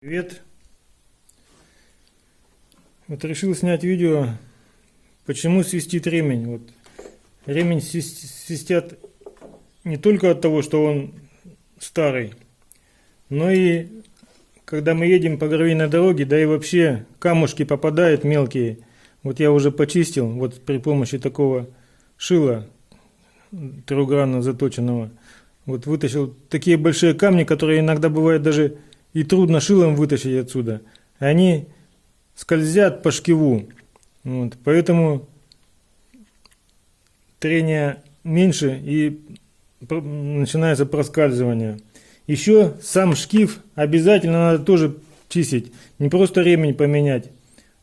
Привет! Вот решил снять видео, почему свистит ремень. Вот ремень свистят не только от того, что он старый, но и когда мы едем по гравийной дороге, да и вообще камушки попадают мелкие. Вот я уже почистил, вот при помощи такого шила трехгранно заточенного. Вот вытащил такие большие камни, которые иногда бывает даже и трудно шилом вытащить отсюда. Они скользят по шкиву. Вот, поэтому трение меньше и начинается проскальзывание. Еще сам шкив обязательно надо тоже чистить. Не просто ремень поменять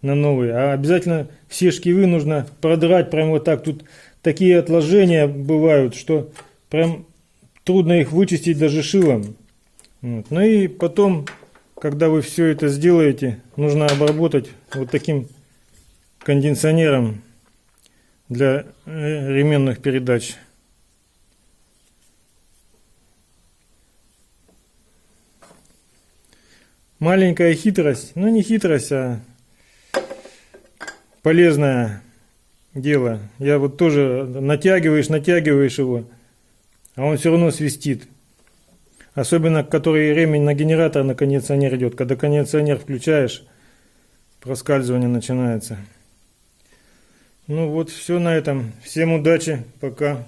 на новый, а обязательно все шкивы нужно продрать прямо вот так. Тут такие отложения бывают, что прям трудно их вычистить даже шилом. Вот. Ну и потом, когда вы все это сделаете, нужно обработать вот таким кондиционером для ременных передач. Маленькая хитрость, ну не хитрость, а полезное дело. Я вот тоже натягиваешь его, а он все равно свистит. Особенно, который ремень на генератор, на кондиционер идет. Когда кондиционер включаешь, проскальзывание начинается. Ну вот, все на этом. Всем удачи, пока.